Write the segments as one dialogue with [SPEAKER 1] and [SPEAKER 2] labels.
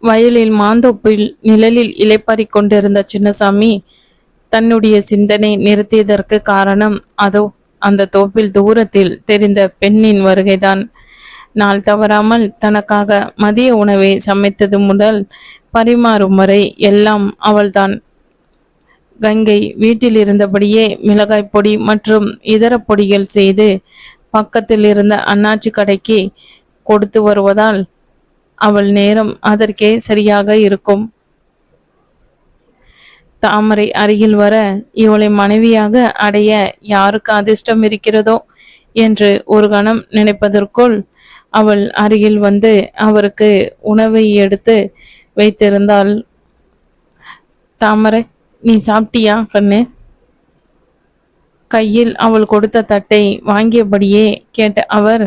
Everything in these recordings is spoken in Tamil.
[SPEAKER 1] வயலில் மாந்தோப்பில் நிழலில் இளைப்பாறிக் கொண்டிருந்த சின்னசாமி தன்னுடைய சிந்தனை நிறுத்தியதற்கு காரணம் அதோ அந்த தோப்பில் தூரத்தில் தெரிந்த பெண்ணின் வருகைதான். நாள் தவறாமல் தனக்காக மதிய உணவை சமைத்தது முதல் பரிமாறும் வரை எல்லாம் அவள்தான். கங்கை வீட்டில் இருந்தபடியே மிளகாய் பொடி மற்றும் இதர பொடிகள் செய்து பக்கத்தில் இருந்த அண்ணாச்சி கடைக்கு கொடுத்து வருவதால் அவள் நேரம் அதற்கே சரியாக இருக்கும். தாமரை அருகில் வர இவளை மனைவியாக அடைய யாருக்கு அதிர்ஷ்டம் இருக்கிறதோ என்று ஒரு கணம் நினைப்பதற்குள் அவள் அருகில் வந்து அவருக்கு உணவை எடுத்து வைத்திருந்தாள். தாமரை, நீ சாப்பிட்டியா கண்ணு? கையில் அவள் கொடுத்த தட்டை வாங்கியபடியே கேட்ட அவர்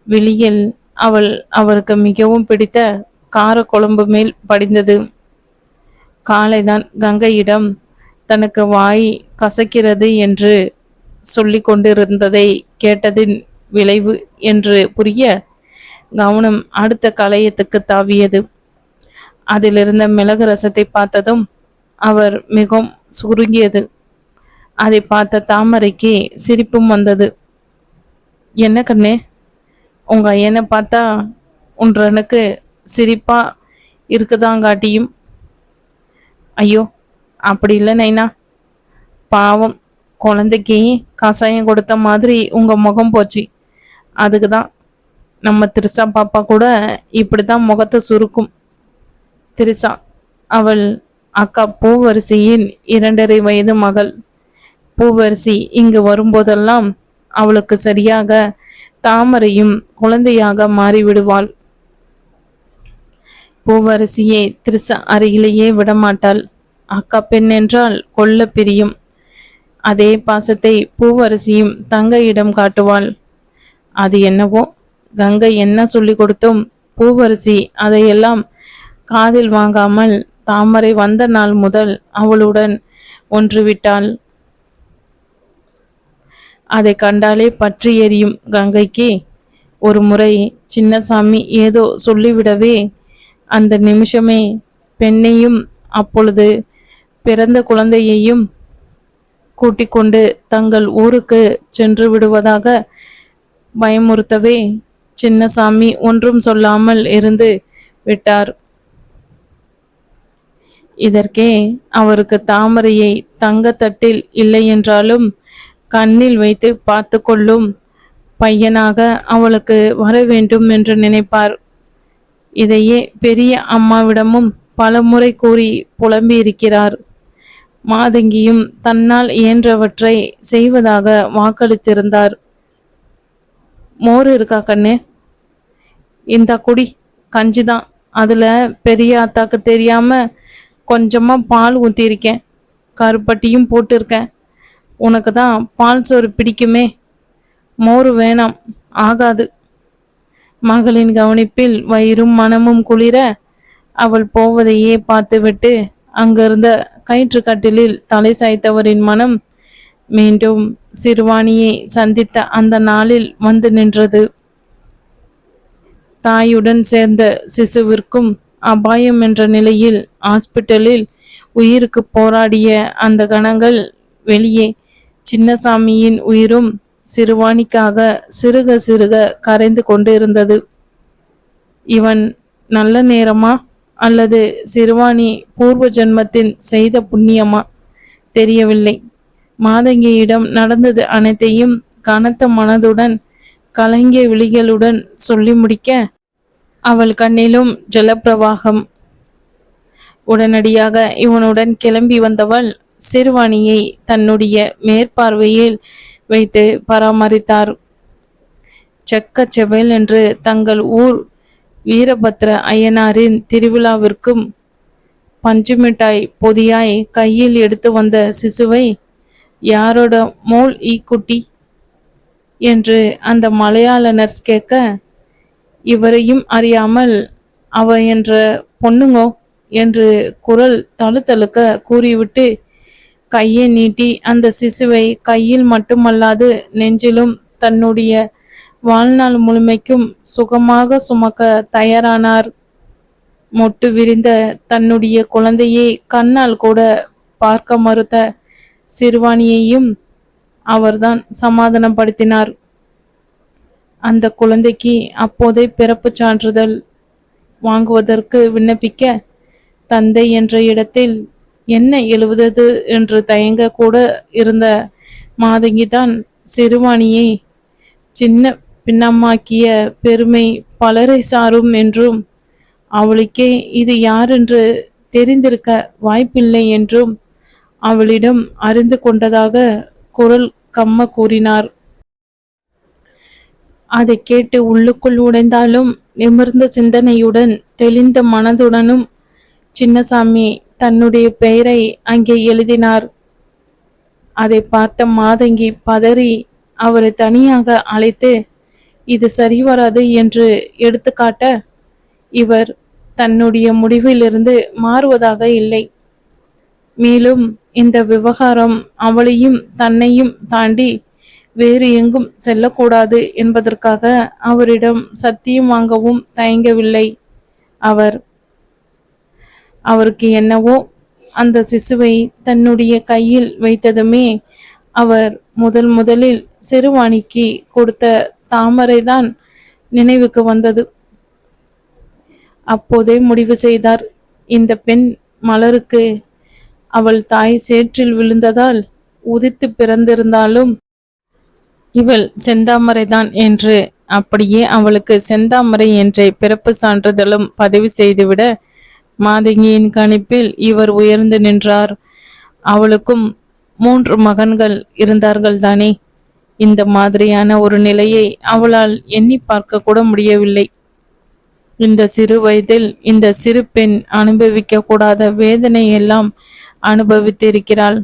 [SPEAKER 1] விழியில் அவருக்கு மிகவும் பிடித்த கார குழம்பு மேல் படிந்தது. காலைதான் கங்கையிடம் தனக்கு வாய் கசக்கிறது என்று சொல்லி கொண்டிருந்ததை கேட்டதின் விளைவு என்று புரிய கவனம் அடுத்த களையத்துக்கு தாவியது. அதிலிருந்த மிளகு ரசத்தை பார்த்ததும் அவர் மிகவும் சுருங்கியது. அதை பார்த்த தாமரைக்கு சிரிப்பும் வந்தது. என்ன கண்ணே, உங்க ஐயனை பார்த்தா ஒன்றனுக்கு சிரிப்பா இருக்குதாங்காட்டியும். ஐயோ, அப்படி இல்லை நைனா, பாவம், குழந்தைக்கு கசாயம் கொடுத்த மாதிரி உங்க முகம் போச்சு. அதுக்கு தான் நம்ம திரிசா பாப்பா கூட இப்படிதான் முகத்தை சுருக்கும். திரிசா அவள் அக்கா பூவரசியின் 2.5 வயது மகள். பூவரசி இங்கு வரும்போதெல்லாம் அவளுக்கு சரியாக தாமரையும் குழந்தையாக மாறிவிடுவாள். பூவரசியை திரிசா அருகிலேயே விடமாட்டாள். அக்கா பெண் என்றால் கொல்ல பிரியும். அதே பாசத்தை பூவரசியும் தங்கையிடம் காட்டுவாள். அது என்னவோ கங்கை என்ன சொல்லி கொடுத்தும் பூவரசி அதையெல்லாம் காதில் வாங்காமல் தாமரை வந்த நாள் முதல் அவளுடன் ஒன்றுவிட்டாள். அதை கண்டாலே பற்றி எரியும் கங்கைக்கு. ஒரு முறை சின்னசாமி ஏதோ சொல்லிவிடவே அந்த நிமிஷமே பெண்ணையும் அப்பொழுது பிறந்த குழந்தையையும் கூட்டிக் கொண்டு தங்கள் ஊருக்கு சென்று விடுவதாக பயமுறுத்தவே சின்னசாமி ஒன்றும் சொல்லாமல் இருந்து விட்டார். இதற்கே அவருக்கு தாமரையை தங்கத்தட்டில் இல்லை என்றாலும் கண்ணில் வைத்து பார்த்து கொள்ளும் பையனாக அவளுக்கு வர வேண்டும் என்று நினைப்பார். இதையே பெரிய அம்மாவிடமும் பலமுறை கூறி புலம்பி இருக்கிறார். மாதங்கியும் தன்னால் இயன்றவற்றை செய்வதாக வாக்களித்திருந்தார். மோர் இருக்கா கண்ணு? இந்த குடி, கஞ்சிதான். அதுல பெரிய அத்தாக்கு தெரியாம கொஞ்சமா பால் ஊத்திருக்கேன், கருப்பட்டியும் போட்டிருக்கேன். உனக்கு தான் பால் சோறு பிடிக்குமே, மோர் வேணாம், ஆகாது. மகளின் கவனிப்பில் வயிறும் மனமும் குளிர அவள் போவதையே பார்த்துவிட்டு அங்கிருந்த கயிற்று கட்டிலில் தலை சாய்த்தவரின் மனம் மீண்டும் சிறுவாணியை சந்தித்த அந்த நாளில் வந்து நின்றது. தாயுடன் சேர்ந்த சிசுவிற்கும் அபாயம் என்ற நிலையில் ஹாஸ்பிட்டலில் உயிருக்கு போராடிய அந்த கணங்கள் வெளியே சின்னசாமியின் உயிரும் சிறுவாணிக்காக சிறுக சிறுக கரைந்து கொண்டு இருந்தது. இவன் நல்ல நேரமா அல்லது சிறுவாணி பூர்வ ஜென்மத்தின் செய்த புண்ணியமா தெரியவில்லை. மாதங்கியிடம் நடந்தது அனைத்தையும் கனத்த மனதுடன் கலங்கிய விழிகளுடன் சொல்லி முடிக்க அவள் கண்ணிலும் ஜலப்பிரவாகம். உடனடியாக இவனுடன் கிளம்பி வந்தவள் சிறுவாணியை தன்னுடைய மேற்பார்வையில் வைத்து பராமரித்தார். செக்க செவேல் என்று தங்கள் ஊர் வீரபத்ர ஐயனாரின் திருவிழாவிற்கும் பஞ்சுமிட்டாய் பொதியாய் கையில் எடுத்து வந்த சிசுவை யாரோட மோல் ஈக்குட்டி என்று அந்த மலையாள நர்ஸ் கேட்க, இவரையும் அறியாமல் அவ என்ற பொண்ணுங்கோ என்று குரல் தழுத்தழுக்க கூறிவிட்டு கையை நீட்டி அந்த சிசுவை கையில் மட்டுமல்லாது நெஞ்சிலும் தன்னுடைய வாழ்நாள் முழுமைக்கும் சுகமாக சுமக்க தயாரானார். மொட்டு விரிந்த தன்னுடைய குழந்தையை கண்ணால் கூட பார்க்க மறுத்த சிறுவாணியையும் அவர்தான் சமாதானப்படுத்தினார். அந்த குழந்தைக்கு அப்போதே பிறப்புச் சான்றிதழ் வாங்குவதற்கு விண்ணப்பிக்க தந்தை என்ற இடத்தில் என்ன எழுதுவது என்று தயங்க கூட இருந்த மாதங்கிதான் சிறுவாணியை சின்ன பின்னமாக்கிய பெருமை பலரை சாரும் என்றும் அவளுக்கே இது யாரென்று தெரிந்திருக்க வாய்ப்பில்லை என்றும் அவளிடம் அறிந்து கொண்டதாக குரல் கம்ம கூறினார். அதை கேட்டு உள்ளுக்குள் உடைந்தாலும் நிமிர்ந்த சிந்தனையுடன் தெளிந்த மனதுடனும் சின்னசாமி தன்னுடைய பெயரை அங்கே எழுதினார். அதை பார்த்த மாதங்கி பதறி அவரை தனியாக அழைத்து இது சரிவராது என்று எடுத்துக்காட்ட இவர் தன்னுடைய முடிவிலிருந்து மாறுவதாக இல்லை. மேலும் இந்த விவகாரம் அவளையும் தன்னையும் தாண்டி வேறு எங்கும் செல்லக்கூடாது என்பதற்காக அவரிடம் சத்தியம் வாங்கவும் தயங்கவில்லை. அவருக்கு என்னவோ அந்த சிசுவை தன்னுடைய கையில் வைத்ததுமே அவர் முதலில் சிறுவாணிக்கு கொடுத்த தாமரைதான் நினைவுக்கு வந்தது. அப்போதே முடிவு செய்தார், இந்த பெண் மலருக்கு அவள் தாய் சேற்றில் விழுந்ததால் உதித்து பிறந்திருந்தாலும் இவள் செந்தாமரைதான் என்று. அப்படியே அவளுக்கு செந்தாமரை என்ற பிறப்பு சான்றிதழும் பதிவு செய்துவிட மாதங்கியின் கணிப்பில் இவர் உயர்ந்து நின்றார். அவளுக்கும் 3 மகன்கள் இருந்தார்கள் தானே. இந்த மாதிரியான ஒரு நிலையை அவளால் எண்ணி பார்க்க கூட முடியவில்லை. இந்த சிறு வயதில் இந்த சிறு பெண் அனுபவிக்க கூடாத வேதனை எல்லாம் அனுபவித்திருக்கிறாள்.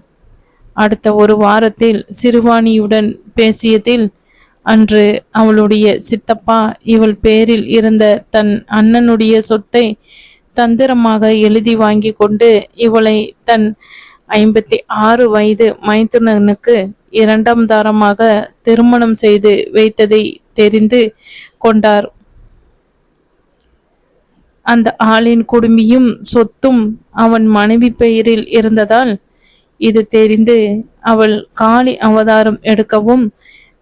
[SPEAKER 1] அடுத்த ஒரு வாரத்தில் சிறுவாணியுடன் பேசியதில் அன்று அவளுடைய சித்தப்பா இவள் பேரில் இருந்த தன் அண்ணனுடைய சொத்தை தந்திரமாக எழுதி வாங்கி கொண்டு இவளை தன் 56 வயது மைத்துனனுக்கு 2ஆம் தாரமாக திருமணம் செய்து வைத்ததை தெரிந்து கொண்டார். அந்த ஆளின் குடும்பியும் சொத்தும் அவன் மனைவி பெயரில் இருந்ததால் இது தெரிந்து அவள் காளி அவதாரம் எடுக்கவும்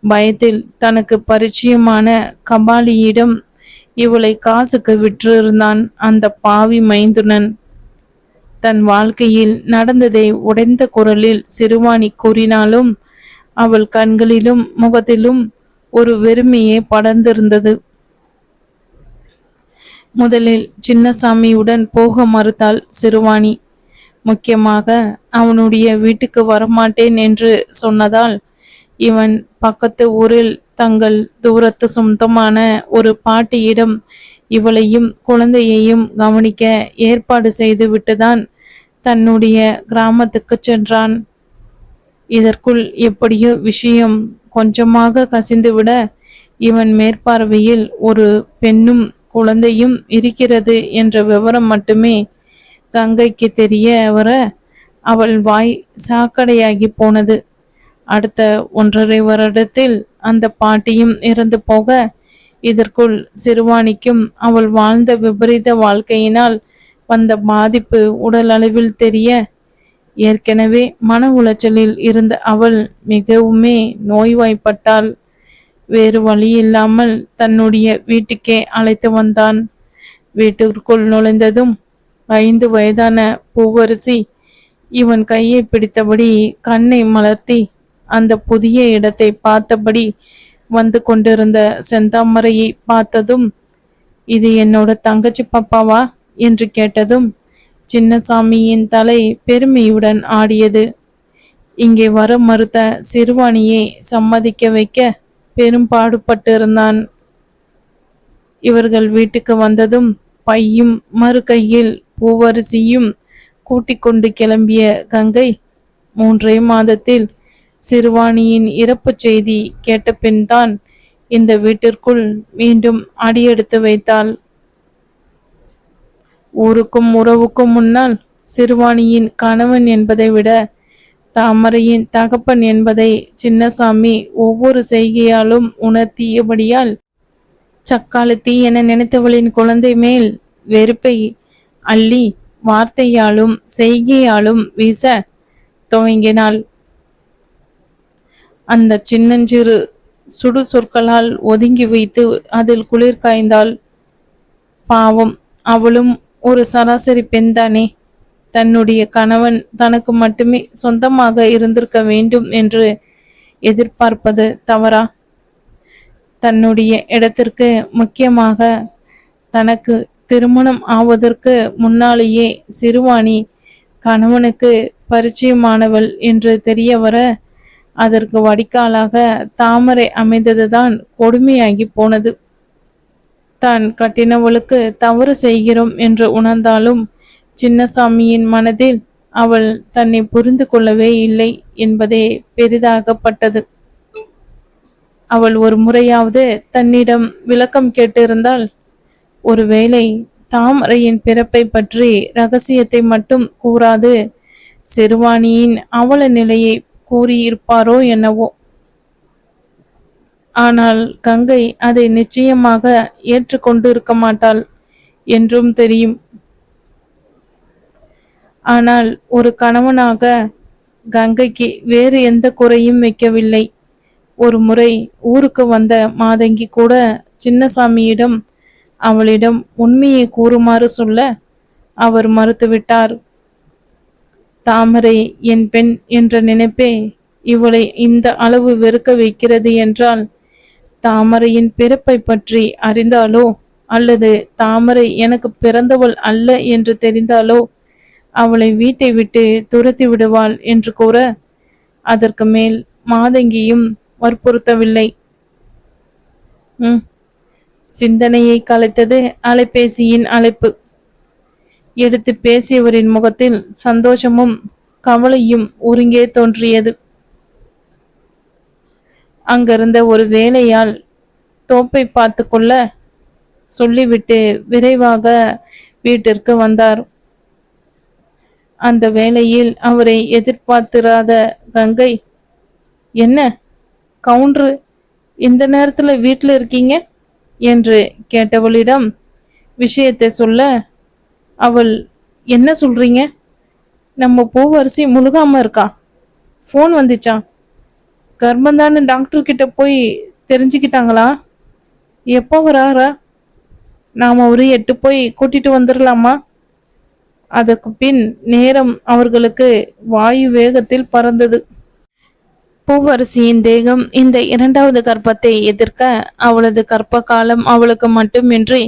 [SPEAKER 1] பயத்தில் தனக்கு பரிச்சயமான கபாலியிடம் இவளை காசுக்கு விற்றிருந்தான் அந்த பாவி மைந்துனன். தன் வாழ்க்கையில் நடந்ததை உடைந்த குரலில் சிறுவாணி கூறினாலும் அவள் கண்களிலும் முகத்திலும் ஒரு வெறுமையே படர்ந்திருந்தது. முதலில் சின்னசாமியுடன் போக மறுத்தாள் சிறுவாணி. முக்கியமாக அவனுடைய வீட்டுக்கு வரமாட்டேன் என்று சொன்னதால் இவன் பக்கத்து ஊரில் தங்கள் தூரத்து சொந்தமான ஒரு பாட்டியிடம் இவளையும் குழந்தையையும் கவனிக்க ஏற்பாடு செய்து விட்டுதான் தன்னுடைய கிராமத்துக்கு சென்றான். இதற்குள் எப்படியோ விஷயம் கொஞ்சமாக கசிந்துவிட இவன் மேற்பார்வையில் ஒரு பெண்ணும் குழந்தையும் இருக்கிறது என்ற விவரம் மட்டுமே கங்கைக்கு தெரிய வர அவள் வாய் சாக்கடையாகி போனது. அடுத்த 1.5 வருடத்தில் அந்த பாட்டியும் இறந்து போக இதற்குள் சிறுவாணிக்கும் அவள் வாழ்ந்த விபரீத வாழ்க்கையினால் வந்த பாதிப்பு உடல் அளவில் தெரிய ஏற்கனவே மன உளைச்சலில் இருந்த அவள் மிகவுமே நோய்வாய்ப்பட்டாள். வேறு வழி இல்லாமல் தன்னுடைய வீட்டுக்கே அழைத்து வந்தான். வீட்டிற்குள் நுழைந்ததும் 5 வயதான பூவரசி இவன் கையை பிடித்தபடி கண்ணை மலர்த்தி அந்த புதிய இடத்தை பார்த்தபடி வந்து கொண்டிருந்த செந்தாமரையை பார்த்ததும் இது என்னோட தங்கச்சி பாப்பாவா என்று கேட்டதும் சின்னசாமியின் தலை பெருமையுடன் ஆடியது. இங்கே வர மறுத்த சிறுவாணியை சம்மதிக்க வைக்க பெரும்பாடுபட்டு இருந்தான். இவர்கள் வீட்டுக்கு வந்ததும் பையும் மறு கையில் பூவரசியும் கூட்டிக் கொண்டு கிளம்பிய கங்கை 3 மாதத்தில் சிறுவாணியின் இறப்பு செய்தி கேட்ட பின்தான் இந்த வீட்டிற்குள் மீண்டும் அடியெடுத்து வைத்தாள். ஊருக்கும் உறவுக்கும் முன்னால் சிறுவாணியின் கணவன் என்பதை விட தாமரையின் தகப்பன் என்பதை சின்னசாமி ஒவ்வொரு செய்கையாலும் உணர்த்தியபடியால் சக்காலத்தி என நினைத்தவளின் குழந்தை மேல் வெறுப்பை அள்ளி வார்த்தையாலும் செய்கையாலும் வீச துவங்கினாள். அந்த சின்னஞ்சிறு சுடு சொற்களால் ஒதுங்கி வைத்து அதில் குளிர் காய்ந்தாள். பாவம், அவளும் ஒரு சராசரி பெண்தானே. தன்னுடைய கணவன் தனக்கு மட்டுமே சொந்தமாக இருந்திருக்க வேண்டும் என்று எதிர்பார்ப்பது தவறா? தன்னுடைய இடத்திற்கு, முக்கியமாக தனக்கு திருமணம் ஆவதற்கு முன்னாலேயே சிறுவாணி கணவனுக்கு பரிச்சயமானவள் என்று தெரிய வர அதற்கு வடிகாலாக தாமரை அமைந்ததுதான் கொடுமையாகி போனது. தான் கட்டினவளுக்கு தவறு செய்கிறோம் என்று உணர்ந்தாலும் சின்னசாமியின் மனதில் அவள் தன்னை புரிந்து கொள்ளவே இல்லை என்பதே பெரிதாகப்பட்டது. அவள் ஒரு முறையாவது தன்னிடம் விளக்கம் கேட்டிருந்தால், ஒருவேளை தாமரையின் பிறப்பை பற்றி ரகசியத்தை மட்டும் கூறாது சிறுவாணியின் அவல நிலையை கூறியிருப்பாரோ என்னவோ. ஆனால் கங்கை அதை நிச்சயமாக ஏற்றுக்கொண்டு இருக்க மாட்டாள் என்றும் தெரியும். ஆனால் ஒரு கணவனாக கங்கைக்கு வேறு எந்த குறையும் வைக்கவில்லை. ஒரு முறை ஊருக்கு வந்த மாதங்கி கூட சின்னசாமியிடம் அவளிடம் உண்மையை கூறுமாறு சொல்ல அவர் மறுத்துவிட்டார். தாமரை என் பெண் என்ற நினைப்பே இவளை இந்த அளவு வெறுக்க வைக்கிறது என்றால், தாமரையின் பிறப்பை பற்றி அறிந்தாலோ அல்லது தாமரை எனக்கு பிறந்தவள் அல்ல என்று தெரிந்தாலோ அவளை வீட்டை விட்டு துரத்தி விடுவாள் என்று கூற, அதற்கு மேல் மாதங்கியும் வற்புறுத்தவில்லை. சிந்தனையை கலைத்தது அலைபேசியின் அழைப்பு. எடுத்து பேசியவரின் முகத்தில் சந்தோஷமும் கவலையும் ஒருங்கே தோன்றியது. அங்கிருந்த ஒரு வேலையால் தோப்பை பார்த்து கொள்ள சொல்லிவிட்டு விரைவாக வீட்டிற்கு வந்தார். அந்த வேளையில் அவரை எதிர்பார்த்திராத கங்கை, என்ன கவுண்டரு, இந்த நேரத்துல வீட்டில் இருக்கீங்க என்று கேட்டவளிடம் விஷயத்தை சொல்ல, அவள், என்ன சொல்றீங்க? நம்ம பூவரசி முழுகாம இருக்கா? ஃபோன் வந்துச்சா? கர்ப்பந்தான்னு டாக்டர் கிட்ட போய் தெரிஞ்சுக்கிட்டாங்களா? எப்போ வராரா? நாம் ஒரு 8 போய் கூட்டிட்டு வந்துடலாமா? அதற்கு பின் நேரம் அவர்களுக்கு வாயு வேகத்தில் பறந்தது. பூவரசியின் தேகம் இந்த 2வது கர்ப்பத்தை எதிர்க்க அவளது கர்ப்ப காலம் அவளுக்கு மட்டுமின்றி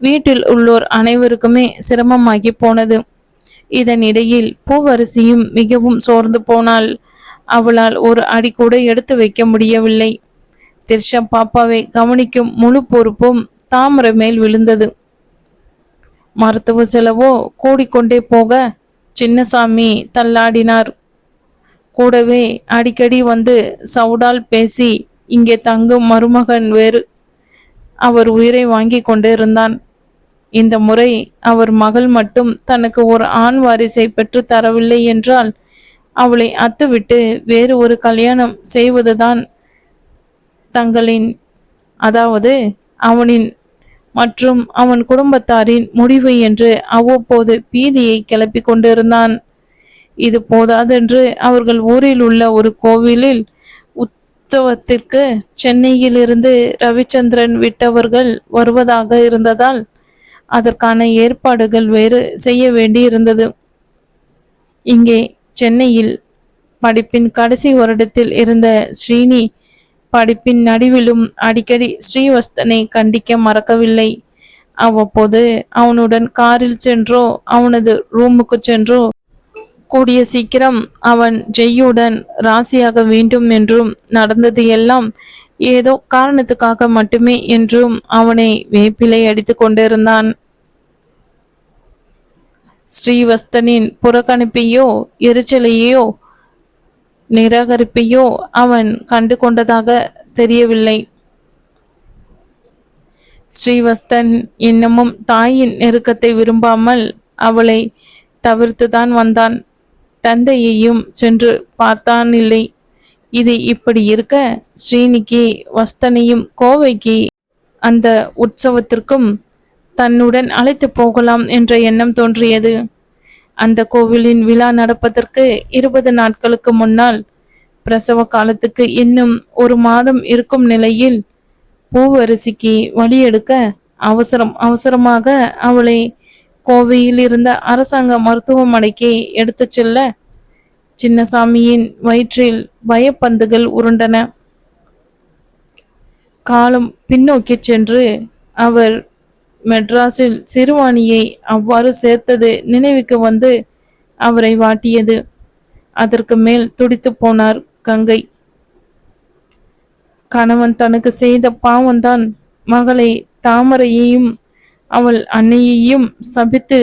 [SPEAKER 1] வீட்டில் உள்ளோர் அனைவருக்குமே சிரமமாகி போனது. இதனிடையில் பூவரசியும் மிகவும் சோர்ந்து போனாள். அவளால் ஒரு அடி கூட எடுத்து வைக்க முடியவில்லை. திர்ஷா பாப்பாவை கவனிக்கும் முழு பொறுப்பும் தாமரை மேல் விழுந்தது. மருத்துவ செலவோ கூடிக்கொண்டே போக சின்னசாமி தள்ளாடினார். கூடவே அடிக்கடி வந்து சவுடால் பேசி இங்கே தங்கும் மருமகன் வேறு அவர் உயிரை வாங்கி கொண்டு இருந்தான். இந்த முறை அவர் மகள் மட்டும் தனக்கு ஒரு ஆண் வாரிசை பெற்று தரவில்லை என்றால் அவளை அத்துவிட்டு வேறு ஒரு கல்யாணம் செய்வதுதான் தங்களின், அதாவது அவனின் மற்றும் அவன் குடும்பத்தாரின் முடிவு என்று அவ்வப்போது பீதியை கிளப்பி கொண்டிருந்தான். இது போதாதென்று அவர்கள் ஊரில் உள்ள ஒரு கோவிலில் உற்சவத்திற்கு சென்னையிலிருந்து ரவிச்சந்திரன் விட்டவர்கள் வருவதாக இருந்ததால் அதற்கான ஏற்பாடுகள் வேறு செய்ய வேண்டி இருந்தது. இங்கே சென்னையில் படிப்பின் கடைசி வருடத்தில் இருந்த ஸ்ரீனி படிப்பின் நடுவிலும் அடிக்கடி ஸ்ரீவஸ்தனை கண்டிக்க மறக்கவில்லை. அவ்வப்போது அவனுடன் காரில் சென்றோ அவனது ரூமுக்கு சென்றோ கூடிய சீக்கிரம் அவன் ஜெய்யுடன் ராசியாக வேண்டும் என்றும் நடந்தது எல்லாம் ஏதோ காரணத்துக்காக மட்டுமே என்றும் அவனை வேப்பிலை அடித்து கொண்டிருந்தான். ஸ்ரீவஸ்தனின் புறக்கணிப்பையோ எரிச்சலையோ நிராகரிப்பையோ அவன் கண்டு கொண்டதாக தெரியவில்லை. ஸ்ரீவஸ்தன் இன்னமும் தாயின் நெருக்கத்தை விரும்பாமல் அவளை தவிர்த்துதான் வந்தான். தந்தையையும் சென்று பார்த்தான் இல்லை. இது இப்படி இருக்க ஸ்ரீனிக்கு வஸ்தனையும் கோவைக்கு அந்த உற்சவத்திற்கும் தன்னுடன் அழைத்து போகலாம் என்ற எண்ணம் தோன்றியது. அந்த கோவிலின் விழா நடப்பதற்கு 20 நாட்களுக்கு முன்னால், பிரசவ காலத்துக்கு இன்னும் 1 மாதம் இருக்கும் நிலையில், பூவரசிக்கு வழி எடுக்க அவசரமாக அவளை கோவையில் இருந்த அரசாங்க மருத்துவமனைக்கு எடுத்துச் செல்ல, சின்னசாமியின் வயிற்றில் பயப்பந்துகள் உருண்டன. காலம் பின்னோக்கி சென்று அவர் மெட்ராஸில் சிறுவாணியை அவ்வாறு சேர்த்தது நினைவுக்கு வந்து அவரை வாட்டியது. அதற்கு மேல் துடித்து போனார் கங்கை. கணவன் தனக்கு செய்த பாவம்தான் மகளை தாமரையையும் அவள் அன்னையையும் சபித்து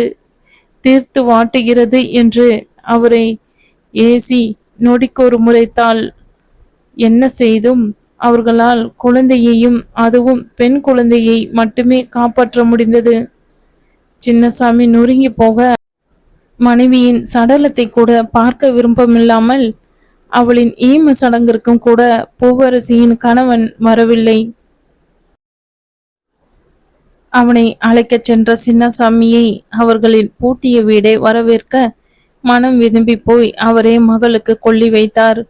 [SPEAKER 1] தீர்த்து வாட்டுகிறது என்று அவரை ஏசி நொடிக்கொரு முறைத்தாள். என்ன செய்தும் அவர்களால் குழந்தையையும், அதுவும் பெண் குழந்தையை மட்டுமே காப்பாற்ற முடிந்தது. சின்னசாமி நொறுங்கி போக மனைவியின் சடலத்தை கூட பார்க்க விருப்பமில்லாமல் அவளின் ஈம சடங்கிற்கும் கூட பூவரசியின் கணவன் வரவில்லை. அவனை அழைக்கச் சென்ற சின்னசாமியை அவர்களின் பூட்டிய வீடை வரவேற்க மனம் விரும்பி போய் அவரே மகளுக்கு கொள்ளி வைத்தார்.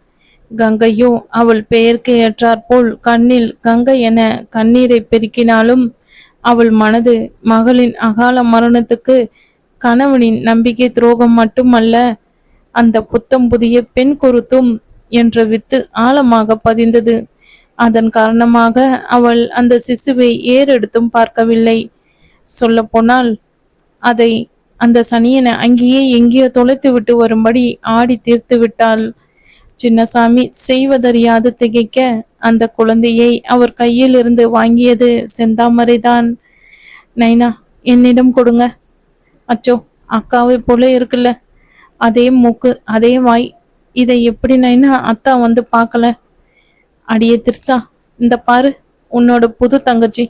[SPEAKER 1] கங்கையோ அவள் பெயருக்கு ஏற்றாற்போல் கண்ணில் கங்கை என கண்ணீரை பெருக்கினாலும் அவள் மனது மகளின் அகால மரணத்துக்கு கணவனின் நம்பிக்கை துரோகம் மட்டுமல்ல, அந்த புத்தம் புதிய பெண் குருத்தும் என்ற வித்து ஆழமாக பதிந்தது. அதன் காரணமாக அவள் அந்த சிசுவை ஏறெடுத்தும் பார்க்கவில்லை. சொல்ல போனால் அதை அந்த சனியனை அங்கேயே எங்கேயோ தொலைத்து விட்டு வரும்படி ஆடி தீர்த்து விட்டாள். சின்னசாமி செய்வதறியாது திகைக்க அந்த குழந்தையை அவர் கையில் இருந்து வாங்கியது செந்தாமரைதான். நைனா, என்னிடம் கொடுங்க. அச்சோ, அக்காவை போல இருக்குல்ல, அதே மூக்கு அதே வாய், இதை எப்படி நைனா அத்தா வந்து பார்க்கல? அடியே திர்சா, இந்த பாரு உன்னோட புது தங்கச்சி.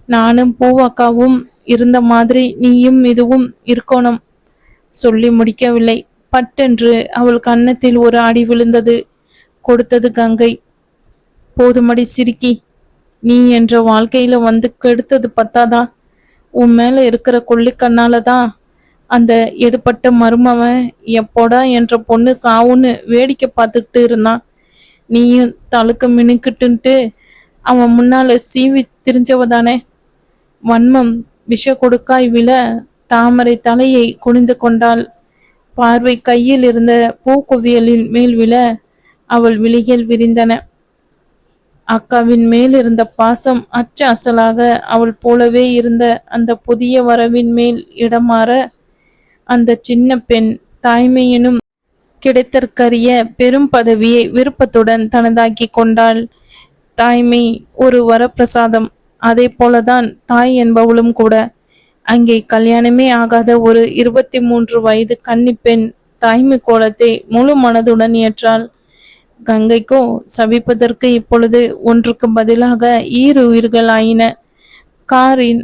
[SPEAKER 1] நானும் பூவாக்காவும் இருந்த மாதிரி நீயும் இதுவும் இருக்கணும். சொல்லி முடிக்கவில்லை, பட்டென்று அவள் கன்னத்தில் ஒரு அடி விழுந்தது. கொடுத்தது கங்கை. போதுமடி சிரிக்கி, நீ என்ற வாழ்க்கையில வந்து கெடுத்தது பத்தாதா? உன் மேல இருக்கிற கொள்ளிக்கண்ணாலதான் அந்த எடுபட்ட மருமவன் எப்போடா என்ற பொண்ணு சாவுன்னு வேடிக்கை பார்த்துக்கிட்டு இருந்தான். நீயும் தழுக்க மினுக்கிட்டு அவன் முன்னால சீவி திரிஞ்சவதானே. வன்மம் விஷ கொடுக்காய் விழ தாமரை தலையை குனிந்து கொண்டாள். பார்வை கையில் இருந்த பூக்குவியலின் மேல் விழ அவள் விழிகள் விரிந்தன. அக்காவின் மேல் இருந்த பாசம் அச்சு அசலாக அவள் போலவே இருந்த அந்த புதிய வரவின் மேல் இடமாற, அந்த சின்ன பெண் தாய்மையினும் கிடைத்தற்கரிய பெரும் பதவியை விருப்பத்துடன் தனதாக்கி கொண்டாள். தாய்மை ஒரு வரப்பிரசாதம். அதே போலதான் தாய் என்பவளும் கூட. அங்கே கல்யாணமே ஆகாத ஒரு 23 வயது கன்னி பெண் தாய்மை கோலத்தை முழு மனதுடன் ஏற்றாள். கங்கைக்கோ சபிப்பதற்கு இப்பொழுது ஒன்றுக்கு பதிலாக 2 உயிர்கள் ஆயின. காரின்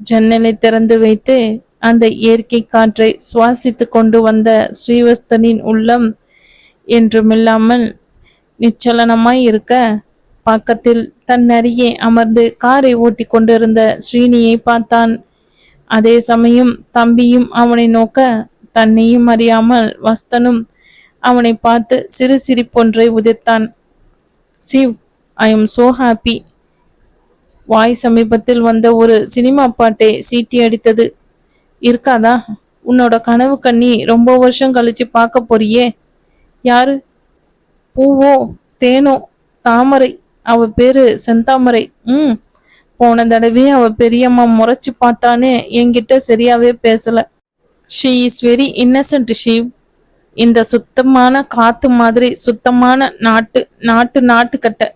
[SPEAKER 1] ஜன்னலை திறந்து வைத்து அந்த இயற்கை காற்றை சுவாசித்து கொண்டு வந்த ஸ்ரீவஸ்தனின் உள்ளம் என்றுமில்லாமல் நிச்சலனமாய் இருக்க, பக்கத்தில் தன் அருகே அமர்ந்து காரை ஓட்டி கொண்டிருந்த ஸ்ரீனியை பார்த்தான். அதே சமயம் தம்பியும் அவனை நோக்க, தன்னையும் அறியாமல் வஸ்தனும் அவனை பார்த்து சிறு சிரிப்பொன்றை உதிர்த்தான். சிவ், ஐ எம் சோ ஹாப்பி. வாய் சமீபத்தில் வந்த ஒரு சினிமா பாட்டை சீட்டி அடித்தது. இருக்காதா? உன்னோட கனவு கண்ணி ரொம்ப வருஷம் கழிச்சு பார்க்க போறியே. யாரு? பூவோ தேனோ? தாமரை. அவ பேரு செந்தாமரை. போன தடவை அவ பெரியம்மா முறைச்சு பார்த்தான்னு என்கிட்ட சரியாவே பேசல. ஷீ இஸ் வெரி இன்னசென்ட் ஷீவ். இந்த சுத்தமான காத்து மாதிரி சுத்தமான நாட்டுக்கட்டை.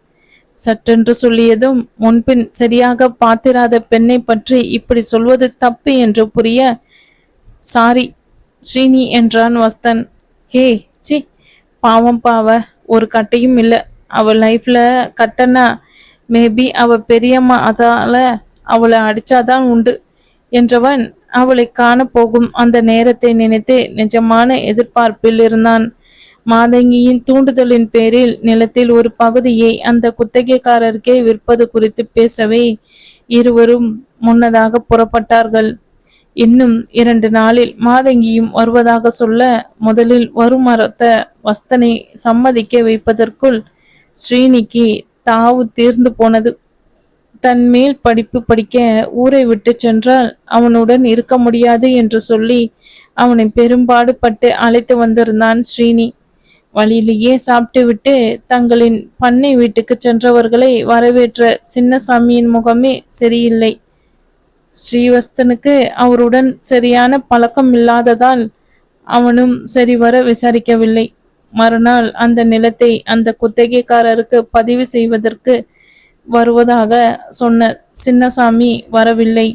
[SPEAKER 1] சற்றென்று சொல்லியதும் முன்பின் சரியாக பார்த்திராத பெண்ணை பற்றி இப்படி சொல்வது தப்பு என்று புரிய, சாரி ஸ்ரீனி என்றான் வஸ்தன். ஹே சி, பாவம் பாவ, ஒரு கட்டையும் இல்லை அவள் லைஃப்ல. கட்டனா மேபி அவ பெரியம்மா அதால அவளை அடிச்சாதான் உண்டு என்றவன் அவளை காண போகும் அந்த நேரத்தை நினைத்து நிஜமான எதிர்பார்ப்பில் இருந்தான். மாதங்கியின் தூண்டுதலின் பேரில் நிலத்தில் ஒரு பகுதியை அந்த குத்தகைக்காரருக்கே விற்பது குறித்து பேசவே இருவரும் முன்னதாக புறப்பட்டார்கள். இன்னும் 2 நாளில் மாதங்கியும் வருவதாக சொல்ல, முதலில் வருமரத்த வஸ்தனை சம்மதிக்க வைப்பதற்குள் ஸ்ரீனிக்கு தாவு தீர்ந்து போனது. தன் மேல் படிப்பு படிக்க ஊரை விட்டு சென்றால் அவனுடன் இருக்க முடியாது என்று சொல்லி அவனை பெரும்பாடு பட்டு அழைத்து வந்திருந்தான் ஸ்ரீனி. வழியிலேயே சாப்பிட்டு விட்டு தங்களின் பண்ணை வீட்டுக்கு சென்றவர்களை வரவேற்ற சின்னசாமியின் முகமே சரியில்லை. ஸ்ரீவஸ்தனுக்கு அவருடன் சரியான பழக்கம் இல்லாததால் அவனும் சரிவர விசாரிக்கவில்லை. மறுநாள் அந்த நிலத்தை அந்த குத்தகைக்காரருக்கு பதிவு செய்வதற்கு வருவதாக சொன்ன சின்னசாமி வரவில்லை.